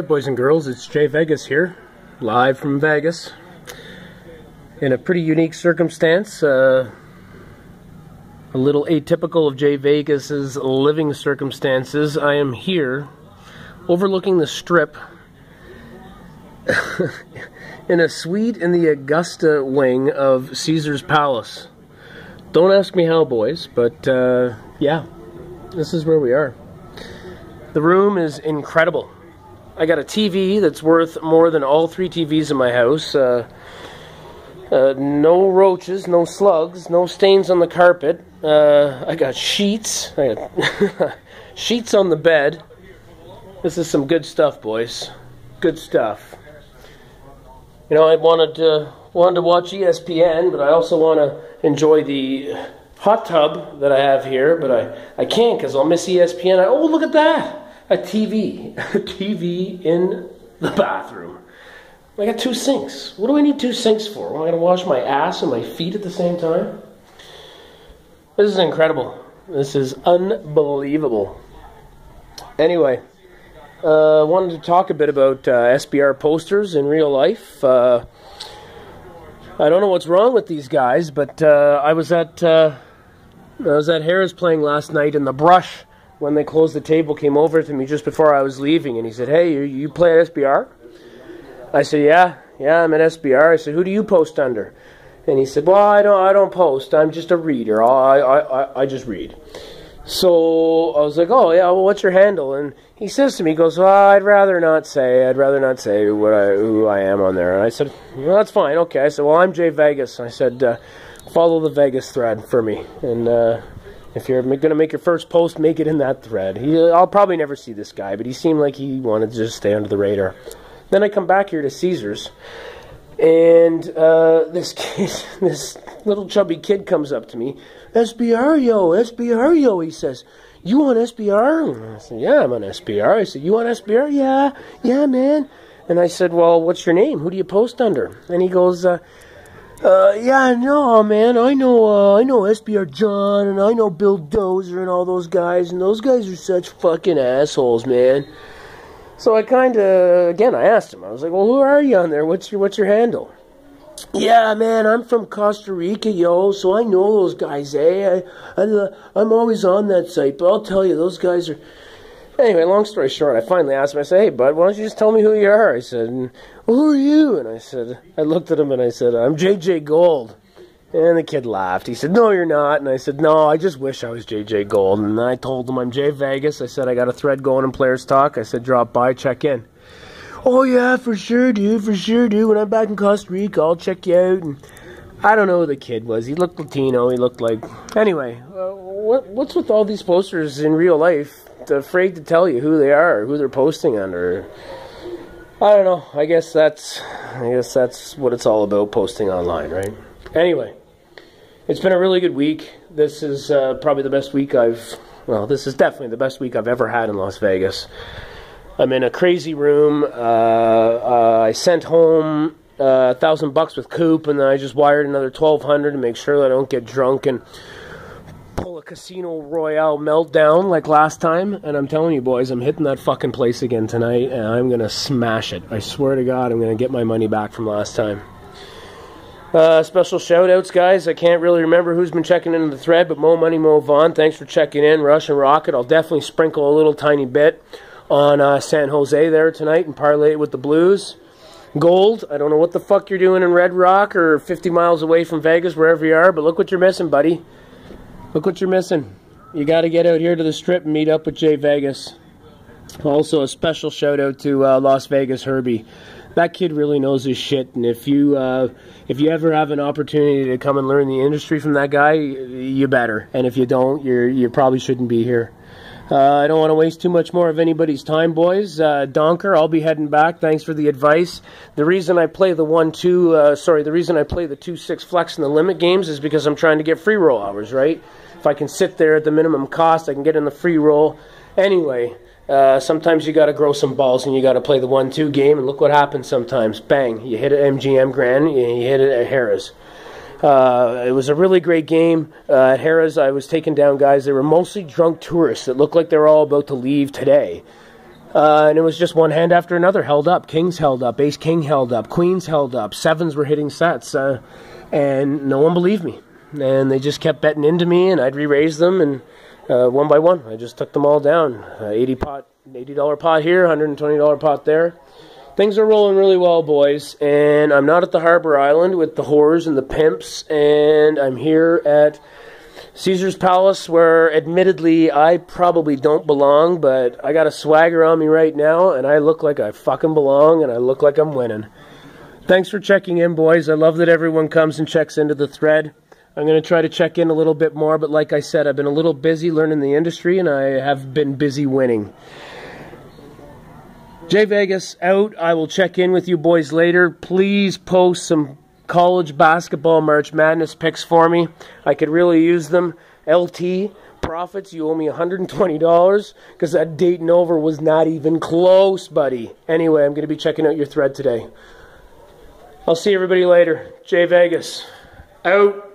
Hey boys and girls, it's jayvegas here, live from Vegas. In a pretty unique circumstance, a little atypical of jayvegas's living circumstances. I am here, overlooking the Strip, in a suite in the Augusta wing of Caesar's Palace. Don't ask me how, boys, but yeah, this is where we are. The room is incredible. I got a TV that's worth more than all 3 TVs in my house. No roaches, no slugs, no stains on the carpet. I got sheets. I got sheets on the bed. This is some good stuff, boys. Good stuff. You know, I wanted to watch ESPN, but I also want to enjoy the hot tub that I have here. But I can't because I'll miss ESPN. Oh, look at that! A TV in the bathroom. I got 2 sinks. What do I need 2 sinks for? Am I going to wash my ass and my feet at the same time? This is incredible. This is unbelievable. Anyway, wanted to talk a bit about SBR posters in real life. I don't know what's wrong with these guys, but I was at Harris playing last night, and the Brush, when they closed the table, came over to me just before I was leaving, and he said, "Hey, you play at SBR?" I said, "Yeah, I'm at SBR." I said, "Who do you post under?" And he said, "Well, I don't post. I'm just a reader. I just read." So I was like, "Oh yeah, well, what's your handle?" And he says to me, he goes, "Well, I'd rather not say who I am on there." And I said, "Well, that's fine. Okay." I said, "Well, I'm jayvegas." I said, "Follow the Vegas thread for me, and if you're going to make your first post, make it in that thread." I'll probably never see this guy, but he seemed like he wanted to just stay under the radar. Then I come back here to Caesars, and this little chubby kid comes up to me. SBR yo, he says, "You on SBR?" And I said, "Yeah, I'm on SBR." I said, "You on SBR?" Yeah, man. And I said, "Well, what's your name? Who do you post under?" And he goes, "Yeah, no, man, I know SBR John, and I know Bill Dozer and all those guys, and those guys are such fucking assholes, man." So I I asked him, I was like, "Well, who are you on there? What's your handle?" "Yeah, man, I'm from Costa Rica, yo, so I know those guys, eh? I'm always on that site, but I'll tell you, those guys are..." Anyway, long story short, I finally asked him, I said, "Hey, bud, why don't you just tell me who you are?" I said, "Well, who are you?" And I looked at him and I said, "I'm JJ Gold." And the kid laughed. He said, "No, you're not." And I said, "No, I just wish I was JJ Gold." And I told him I'm jayvegas. I said, "I got a thread going in Players Talk." I said, "Drop by, check in." "Oh, yeah, for sure, dude. When I'm back in Costa Rica, I'll check you out." And I don't know who the kid was. He looked Latino. He looked like... Anyway, what's with all these posters in real life? Afraid to tell you who they are, or who they're posting under. I don't know. I guess that's what it's all about, posting online, right? Anyway, it's been a really good week. This is probably the best week this is definitely the best week I've ever had in Las Vegas. I'm in a crazy room. I sent home $1,000 with Coop, and then I just wired another $1,200 to make sure that I don't get drunk and pull a Casino Royale meltdown like last time. And I'm telling you, boys, I'm hitting that fucking place again tonight, and I'm gonna smash it. I swear to God, I'm gonna get my money back from last time. Special shout outs, guys. I can't really remember who's been checking into the thread, but Mo Money Mo Vaughn, thanks for checking in. Rush and Rocket, I'll definitely sprinkle a little tiny bit on San Jose there tonight and parlay it with the Blues. Gold, I don't know what the fuck you're doing in Red Rock or 50 miles away from Vegas, wherever you are, but look what you're missing, buddy. Look what you're missing. You got to get out here to the Strip and meet up with jayvegas. Also, a special shout out to Las Vegas Herbie. That kid really knows his shit, and if you ever have an opportunity to come and learn the industry from that guy, you better. And if you don't, you probably shouldn't be here. I don't want to waste too much more of anybody's time, boys. Donker, I'll be heading back. Thanks for the advice. The reason I play the 2-6 flex in the limit games is because I'm trying to get free roll hours, right? If I can sit there at the minimum cost, I can get in the free roll. Anyway, sometimes you got to grow some balls and you got to play the 1-2 game, and look what happens sometimes. Bang, you hit an MGM Grand, you hit it at Harrah's. It was a really great game. At Harrah's, I was taking down guys. They were mostly drunk tourists that looked like they were all about to leave today. And it was just one hand after another held up. Kings held up. Ace King held up. Queens held up. Sevens were hitting sets. And no one believed me. And they just kept betting into me, and I'd re-raise them, and one by one, I just took them all down. $80 pot here, $120 pot there. Things are rolling really well, boys, and I'm not at the Harbor Island with the whores and the pimps, and I'm here at Caesar's Palace, where admittedly I probably don't belong, but I got a swagger on me right now, and I look like I fucking belong, and I look like I'm winning. Thanks for checking in, boys. I love that everyone comes and checks into the thread. I'm going to try to check in a little bit more, but like I said, I've been a little busy learning the industry, and I have been busy winning. jayvegas out. I will check in with you boys later. Please post some college basketball March Madness picks for me. I could really use them. LT, profits, you owe me $120 because that Dayton over was not even close, buddy. Anyway, I'm going to be checking out your thread today. I'll see everybody later. jayvegas out.